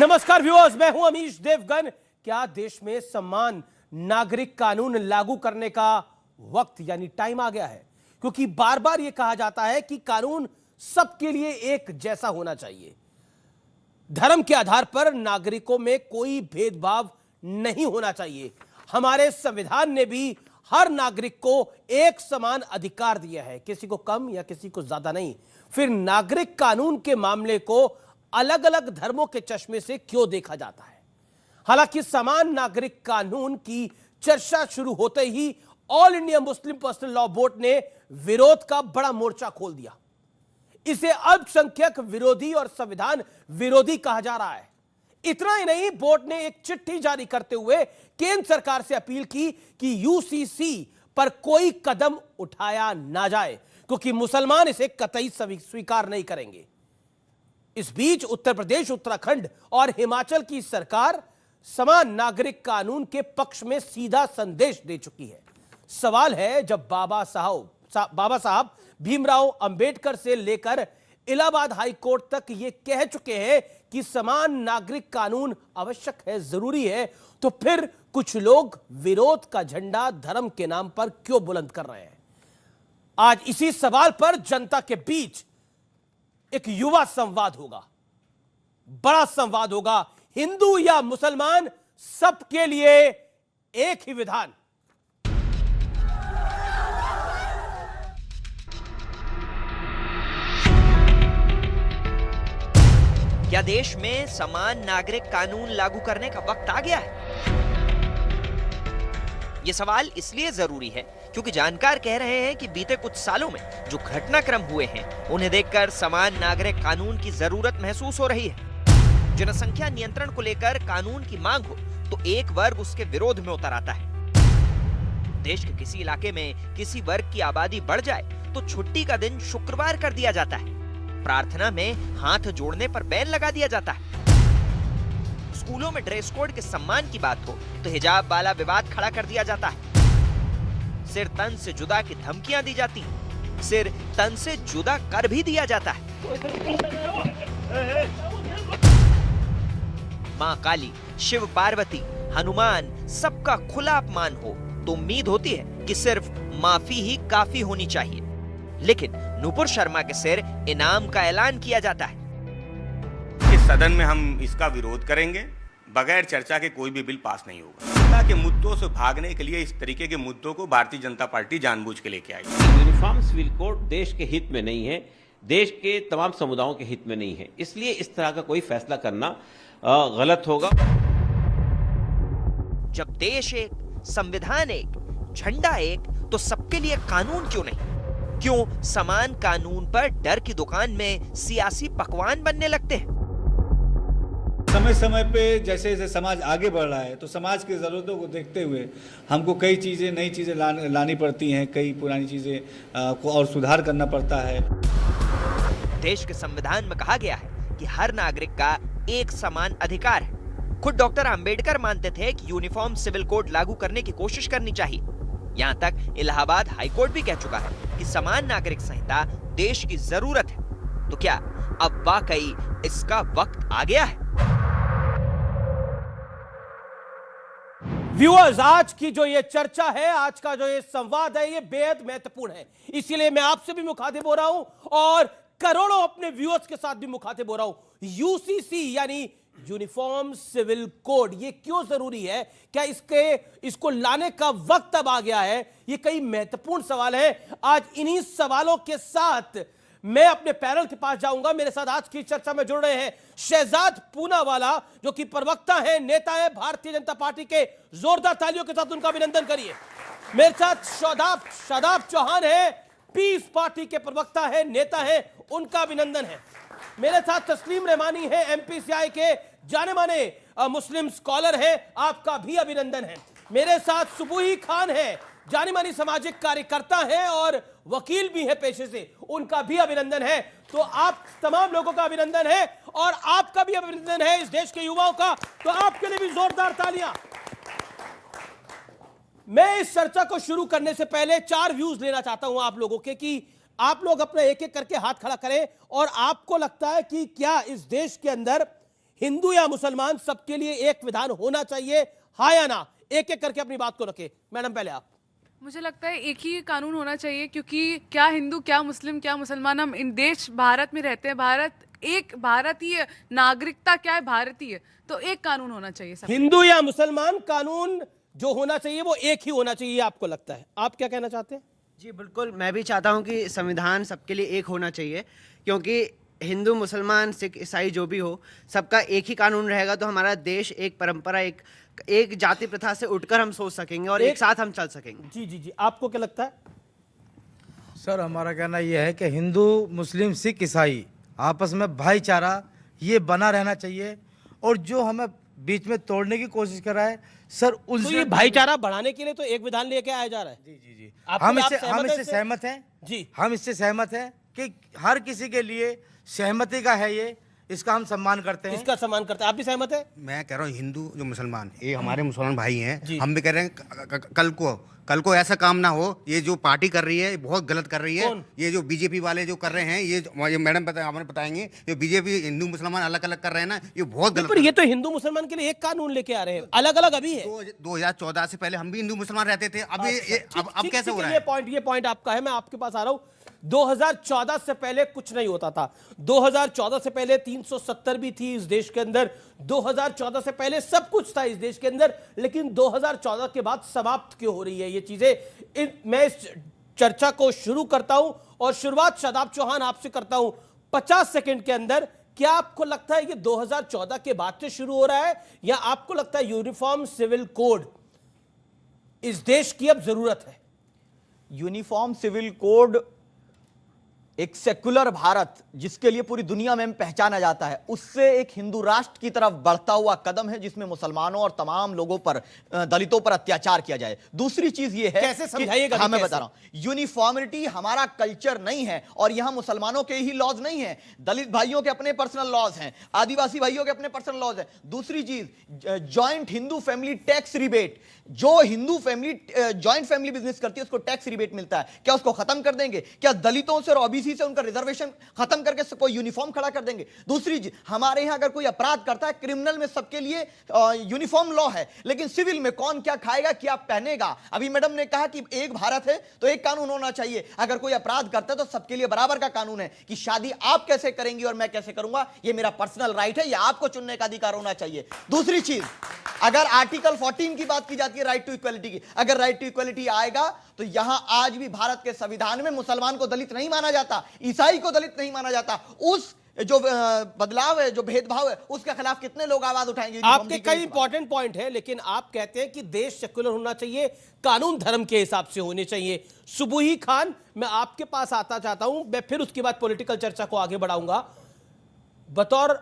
नमस्कार व्यूअर्स, मैं हूं अमीश देवगन। क्या देश में समान नागरिक कानून लागू करने का वक्त यानी टाइम आ गया है? क्योंकि बार बार यह कहा जाता है कि कानून सबके लिए एक जैसा होना चाहिए, धर्म के आधार पर नागरिकों में कोई भेदभाव नहीं होना चाहिए। हमारे संविधान ने भी हर नागरिक को एक समान अधिकार दिया है, किसी को कम या किसी को ज्यादा नहीं। फिर नागरिक कानून के मामले को अलग अलग धर्मों के चश्मे से क्यों देखा जाता है? हालांकि समान नागरिक कानून की चर्चा शुरू होते ही all India Muslim personal law board ने विरोध का बड़ा मोर्चा खोल दिया। इसे अल्पसंख्यक विरोधी और संविधान विरोधी कहा जा रहा है। इतना ही नहीं, बोर्ड ने एक चिट्ठी जारी करते हुए केंद्र सरकार से अपील की कि यूसीसी पर कोई कदम उठाया ना जाए, क्योंकि मुसलमान इसे कतई स्वीकार नहीं करेंगे। इस बीच उत्तर प्रदेश, उत्तराखंड और हिमाचल की सरकार समान नागरिक कानून के पक्ष में सीधा संदेश दे चुकी है। सवाल है, जब बाबा साहब भीमराव अंबेडकर से लेकर इलाहाबाद हाई कोर्ट तक ये कह चुके हैं कि समान नागरिक कानून आवश्यक है, जरूरी है, तो फिर कुछ लोग विरोध का झंडा धर्म के नाम पर क्यों बुलंद कर रहे हैं? आज इसी सवाल पर जनता के बीच एक युवा संवाद होगा, बड़ा संवाद होगा। हिंदू या मुसलमान, सबके लिए एक ही विधान। क्या देश में समान नागरिक कानून लागू करने का वक्त आ गया है? यह सवाल इसलिए जरूरी है क्योंकि जानकार कह रहे हैं कि बीते कुछ सालों में जो घटनाक्रम हुए हैं, उन्हें देखकर समान नागरिक कानून की जरूरत महसूस हो रही है। जनसंख्या नियंत्रण को लेकर कानून की मांग हो तो एक वर्ग उसके विरोध में उतर आता है। देश के किसी इलाके में किसी वर्ग की आबादी बढ़ जाए तो छुट्टी का दिन शुक्रवार कर दिया जाता है। प्रार्थना में हाथ जोड़ने पर बैन लगा दिया जाता है। स्कूलों में ड्रेस कोड के सम्मान की बात हो तो हिजाब वाला विवाद खड़ा कर दिया जाता है। सिर तन से जुदा की धमकियां दी जाती हैं। सिर तन से जुदा कर भी दिया जाता है। मां काली, शिव पार्वती, हनुमान, सबका खुला अपमान हो तो उम्मीद होती है कि सिर्फ माफी ही काफी होनी चाहिए। लेकिन नुपुर शर्मा के सिर इनाम का ऐलान किया जाता है। इस सदन में हम इसका विरोध करेंगे। बगैर चर्चा के कोई भी बिल पास नहीं होगा। जनता के मुद्दों से भागने के लिए इस तरीके के मुद्दों को भारतीय जनता पार्टी जानबूझ के लेके आई। यूनिफॉर्म सिविल कोड देश के हित में नहीं है, देश के तमाम समुदायों के हित में नहीं है। इसलिए इस तरह का कोई फैसला करना गलत होगा। जब देश एक, संविधान एक, झंडा एक, तो सबके लिए कानून क्यों नहीं? क्यों समान कानून पर डर की दुकान में सियासी पकवान बनने लगते हैं? समय समय पे जैसे जैसे समाज आगे बढ़ रहा है तो समाज की ज़रूरतों को देखते हुए हमको कई चीज़ें, नई चीज़ें लानी पड़ती हैं, कई पुरानी चीज़ें को और सुधार करना पड़ता है। देश के संविधान में कहा गया है कि हर नागरिक का एक समान अधिकार है। खुद डॉक्टर अंबेडकर मानते थे कि यूनिफॉर्म सिविल कोड लागू करने की कोशिश करनी चाहिए। यहाँ तक इलाहाबाद हाईकोर्ट भी कह चुका है कि समान नागरिक संहिता देश की जरूरत है। तो क्या अब वाकई इसका वक्त आ गया है? व्यूअर्स, आज की जो ये चर्चा है, आज का जो ये संवाद है, ये बेहद महत्वपूर्ण है। इसीलिए मैं आपसे भी मुखातिब हो रहा हूं और करोड़ों अपने व्यूअर्स के साथ भी मुखातिब हो रहा हूं। यूसीसी यानी यूनिफॉर्म सिविल कोड, ये क्यों जरूरी है? क्या इसको लाने का वक्त अब आ गया है? ये कई महत्वपूर्ण सवाल है। आज इन्हीं सवालों के साथ मैं अपने पैनल के पास जाऊंगा। मेरे साथ आज की चर्चा में जुड़ रहे हैं शहजाद पूनावाला, जो कि प्रवक्ता है, नेता है भारतीय जनता पार्टी के। जोरदार तालियों के साथ उनका अभिनंदन करिए। मेरे साथ शादाब चौहान है, पीस पार्टी के प्रवक्ता है, नेता है, उनका अभिनंदन है। मेरे साथ तस्लीम रहमानी है, एमपीसीआई के जाने माने मुस्लिम स्कॉलर है, आपका भी अभिनंदन है। मेरे साथ सुबुही खान है, जानी मानी सामाजिक कार्यकर्ता है और वकील भी है पेशे से, उनका भी अभिनंदन है। तो आप तमाम लोगों का अभिनंदन है और आपका भी अभिनंदन है इस देश के युवाओं का, तो आपके लिए भी जोरदार तालियां। मैं इस चर्चा को शुरू करने से पहले 4 व्यूज लेना चाहता हूं आप लोगों के, कि आप लोग अपना एक एक करके हाथ खड़ा करें और आपको लगता है कि क्या इस देश के अंदर हिंदू या मुसलमान सबके लिए एक विधान होना चाहिए, हाँ या ना? एक एक करके अपनी बात को रखे। मैडम पहले आप। मुझे लगता है एक ही कानून होना चाहिए, क्योंकि क्या हिंदू, क्या मुस्लिम, क्या मुसलमान, हम इन देश भारत में रहते हैं। भारत एक भारतीय नागरिकता क्या है, भारतीय, तो एक कानून होना चाहिए सब। हिंदू या मुसलमान, कानून जो होना चाहिए वो एक ही होना चाहिए, आपको लगता है? आप क्या कहना चाहते हैं? जी बिल्कुल, मैं भी चाहता हूं कि संविधान सबके लिए एक होना चाहिए, क्योंकि हिंदू, मुसलमान, सिख, ईसाई जो भी हो, सबका एक ही कानून रहेगा तो हमारा देश एक परंपरा, एक जाति प्रथा से उठकर हम सोच सकेंगे और एक साथ हम चल सकेंगे। जी जी जी, आपको क्या लगता है? सर हमारा कहना यह है कि हिंदू, मुस्लिम, सिख, ईसाई आपस में भाईचारा ये बना रहना चाहिए, और जो हमें बीच में तोड़ने की कोशिश कर रहा है सर, तो ये भाईचारा बढ़ाने के लिए तो एक विधान लेके आया जा रहा है। जी जी जी, आप इससे सहमत हैं जी। हम इससे सहमत हैं कि हर किसी के लिए सहमति का है ये, इसका हम सम्मान करते हैं। इसका सम्मान करते हैं, आप भी सहमत है? मैं कह रहा हूँ हिंदू जो मुसलमान, ये हमारे मुसलमान भाई हैं, जी। हम भी कह रहे हैं कल को ऐसा काम ना हो, ये जो पार्टी कर रही है बहुत गलत कर रही है। कौन? ये जो बीजेपी वाले जो कर रहे हैं, ये मैडम हमें बताएंगे, जो बीजेपी हिंदू मुसलमान अलग अलग कर रहे हैं ना, ये बहुत गलत। पर ये तो हिंदू मुसलमान के लिए एक कानून लेके आ रहे हैं, अलग अलग अभी है। 2014 से पहले हम भी हिंदू मुसलमान रहते थे, अब अब कैसे हो रहा है? ये पॉइंट आपका है, मैं आपके पास आ रहा हूं। 2014 से पहले कुछ नहीं होता था। 2014 से पहले 370 भी थी इस देश के अंदर। 2014 से पहले सब कुछ था इस देश के अंदर, लेकिन 2014 के बाद समाप्त क्यों हो रही है ये चीजें? मैं इस चर्चा को शुरू करता हूं और शुरुआत शादाब चौहान आपसे करता हूं 50 सेकंड के अंदर। क्या आपको लगता है कि 2014 के बाद से शुरू हो रहा है, या आपको लगता है यूनिफॉर्म सिविल कोड इस देश की अब जरूरत है? यूनिफॉर्म सिविल कोड एक सेकुलर भारत, जिसके लिए पूरी दुनिया में पहचाना जाता है, उससे एक हिंदू राष्ट्र की तरफ बढ़ता हुआ कदम है, जिसमें मुसलमानों और तमाम लोगों पर, दलितों पर अत्याचार किया जाए। दूसरी चीज ये है, कैसे समझाइएगा? हाँ मैं बता रहा हूं, यूनिफॉर्मिटी हमारा कल्चर नहीं है, और यहां मुसलमानों के ही लॉज नहीं है, दलित भाइयों के अपने पर्सनल लॉज हैं, आदिवासी भाइयों के अपने पर्सनल लॉज हैं। दूसरी चीज, joint Hindu family tax rebate, जो Hindu family joint family business करती है उसको टैक्स रिबेट मिलता है, क्या उसको खत्म कर देंगे? क्या दलितों से और ओबीसी से उनका रिजर्वेशन खत्म करके कोई यूनिफॉर्म खड़ा कर देंगे? दूसरी, हमारे यहां अगर कोई अपराध करता है, क्रिमिनल में सबके लिए यूनिफॉर्म लॉ है, लेकिन सिविल में कौन क्या खाएगा, क्या पहनेगा? अभी मैडम ने कहा कि एक भारत है तो एक कानून होना चाहिए। अगर कोई अपराध करता है तो सबके लिए बराबर का कानून है, कि शादी आप कैसे करेंगी और मैं कैसे करूंगा, ये मेरा पर्सनल राइट है, या आपको चुनने का अधिकार होना चाहिए। दूसरी चीज, अगर आर्टिकल 14 की बात की जाती है राइट टू इक्वलिटी की, अगर राइट टू इक्वलिटी आएगा तो यहां आज भी भारत के संविधान में मुसलमान को दलित नहीं माना जाता, ईसाई को दलित नहीं माना जाता। उस जो बदलाव है, जो भेदभाव है, उसके खिलाफ कितने लोग आवाज उठाएंगे? आपके कई इंपॉर्टेंट पॉइंट है, लेकिन आप कहते हैं कि देश सेक्युलर होना चाहिए, कानून धर्म के हिसाब से होने चाहिए। सुबुही खान, मैं आपके पास आता चाहता हूं, मैं फिर उसके बाद पॉलिटिकल चर्चा को आगे बढ़ाऊंगा। बतौर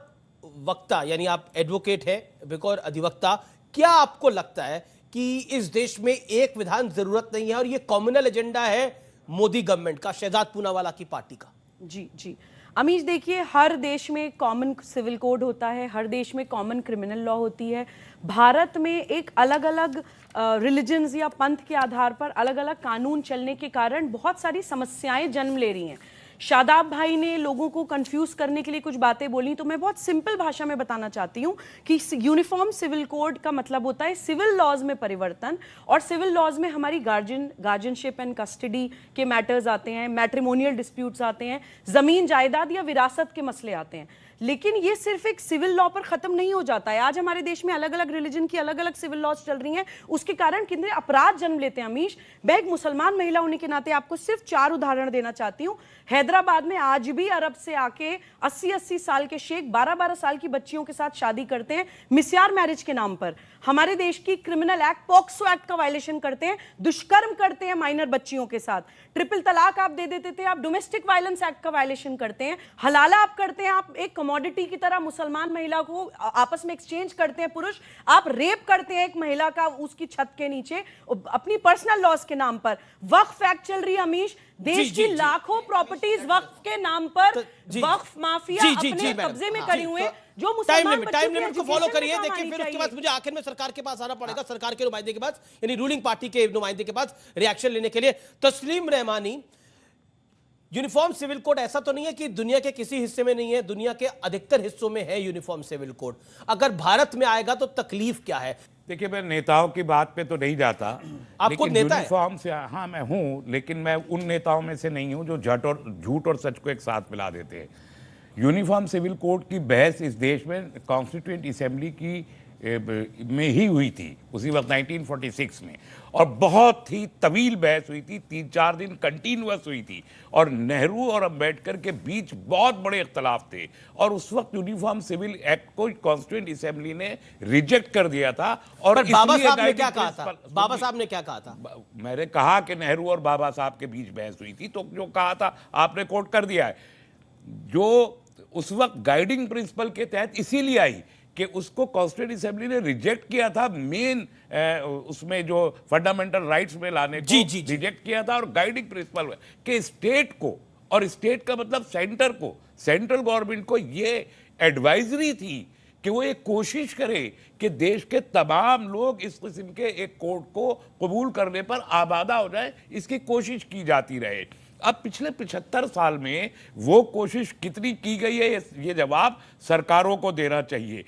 वक्ता, यानी आप एडवोकेट है, बतौर अधिवक्ता, क्या आपको लगता है कि इस देश में एक विधान जरूरत नहीं है और ये कॉम्युनल एजेंडा है मोदी गवर्नमेंट का, शहजाद पूनावाला की पार्टी का? जी जी अमीश, देखिए, हर देश में कॉमन सिविल कोड होता है, हर देश में कॉमन क्रिमिनल लॉ होती है। भारत में एक अलग अलग रिलीजन्स या पंथ के आधार पर अलग अलग कानून चलने के कारण बहुत सारी समस्याएं जन्म ले रही हैं। शादाब भाई ने लोगों को कंफ्यूज करने के लिए कुछ बातें बोली, तो मैं बहुत सिंपल भाषा में बताना चाहती हूँ कि यूनिफॉर्म सिविल कोड का मतलब होता है सिविल लॉज में परिवर्तन, और सिविल लॉज में हमारी गार्जियनशिप एंड कस्टडी के मैटर्स आते हैं, मैट्रिमोनियल डिस्प्यूट्स आते हैं, जमीन जायदाद या विरासत के मसले आते हैं। लेकिन ये सिर्फ एक सिविल लॉ पर खत्म नहीं हो जाता है। आज हमारे देश में अलग अलग रिलीजन की अलग अलग सिविल लॉज चल रही हैं, उसके कारण कितने अपराध जन्म लेते हैं। अमीश, मैं एक मुसलमान महिला होने के नाते आपको सिर्फ 4 उदाहरण देना चाहती हूँ। हैदराबाद में आज भी अरब से आके 80-80 साल के शेख 12-12 साल की बच्चियों के साथ शादी करते हैं मिस्यार मैरिज के नाम पर। हमारे देश की क्रिमिनल एक्ट पॉक्सो एक्ट का वायलेशन करते हैं, दुष्कर्म करते हैं माइनर बच्चियों के साथ। ट्रिपल तलाक आप दे देते थे, आप डोमेस्टिक वायलेंस एक्ट का वायलेशन करते हैं। हलाला आप करते हैं, आप एक कमोडिटी की तरह मुसलमान महिला को आपस में एक्सचेंज करते हैं पुरुष। आप रेप करते हैं एक महिला का उसकी छत के नीचे अपनी पर्सनल लॉस के नाम पर। वक्फ एक्ट चल रही है अमीश, देश की लाखों प्रॉपर्टीज वक्फ के नाम पर वक्फ माफिया अपने कब्जे में करी हुए, जो मुसलमान टाइम लिमिट को फॉलो करिए। देखिए, फिर उसके बाद मुझे आखिर में सरकार के पास आना पड़ेगा, सरकार के नुमाइंदे के पास, यानी रूलिंग पार्टी के नुमाइंदे के पास रिएक्शन लेने के लिए। तस्लीम रहमानी, यूनिफॉर्म सिविल कोड ऐसा तो नहीं है कि दुनिया के किसी हिस्से में नहीं है, दुनिया के अधिकतर हिस्सों में है यूनिफॉर्म सिविल कोड। अगर भारत में आएगा तो तकलीफ क्या है? देखिए, मैं नेताओं की बात पे तो नहीं जाता। आप लेकिन खुद नेता हैं? यूनिफॉर्म से, हाँ मैं हूं, लेकिन मैं उन नेताओं में से नहीं हूं जो झूठ और सच को एक साथ मिला देते हैं। यूनिफॉर्म सिविल कोड की बहस इस देश में कॉन्स्टिट्यूएंट असेंबली की में ही हुई थी उसी वक्त 1946 में, और बहुत ही तवील बहस हुई थी, 3-4 दिन कंटिन्यूअस हुई थी, और नेहरू और अंबेडकर के बीच बहुत बड़े इख्तलाफ थे, और उस वक्त यूनिफॉर्म सिविल एक्ट को कॉन्स्टिट्यूएंट असेंबली ने रिजेक्ट कर दिया था। और पर बाबा इसलिए साहब ने क्या guiding कहा था? principle- बाबा साहब ने क्या कहा था? मैंने कहा कि नेहरू और बाबा साहब के बीच बहस हुई थी, तो जो कहा था आपने कोट कर दिया है। जो उस वक्त गाइडिंग प्रिंसिपल के तहत इसीलिए आई कि उसको कॉन्स्टिट्यूएंट असेंबली ने रिजेक्ट किया था, मेन उसमें जो फंडामेंटल राइट्स में लाने को रिजेक्ट किया था, और गाइडिंग प्रिंसिपल कि स्टेट को, और स्टेट का मतलब सेंटर को, सेंट्रल गवर्नमेंट को ये एडवाइजरी थी कि वो एक कोशिश करे कि देश के तमाम लोग इस किस्म के एक कोड को कबूल करने पर आबादा हो जाए, इसकी कोशिश की जाती रहे। अब पिछले 75 साल में वो कोशिश कितनी की गई है, ये जवाब सरकारों को देना चाहिए।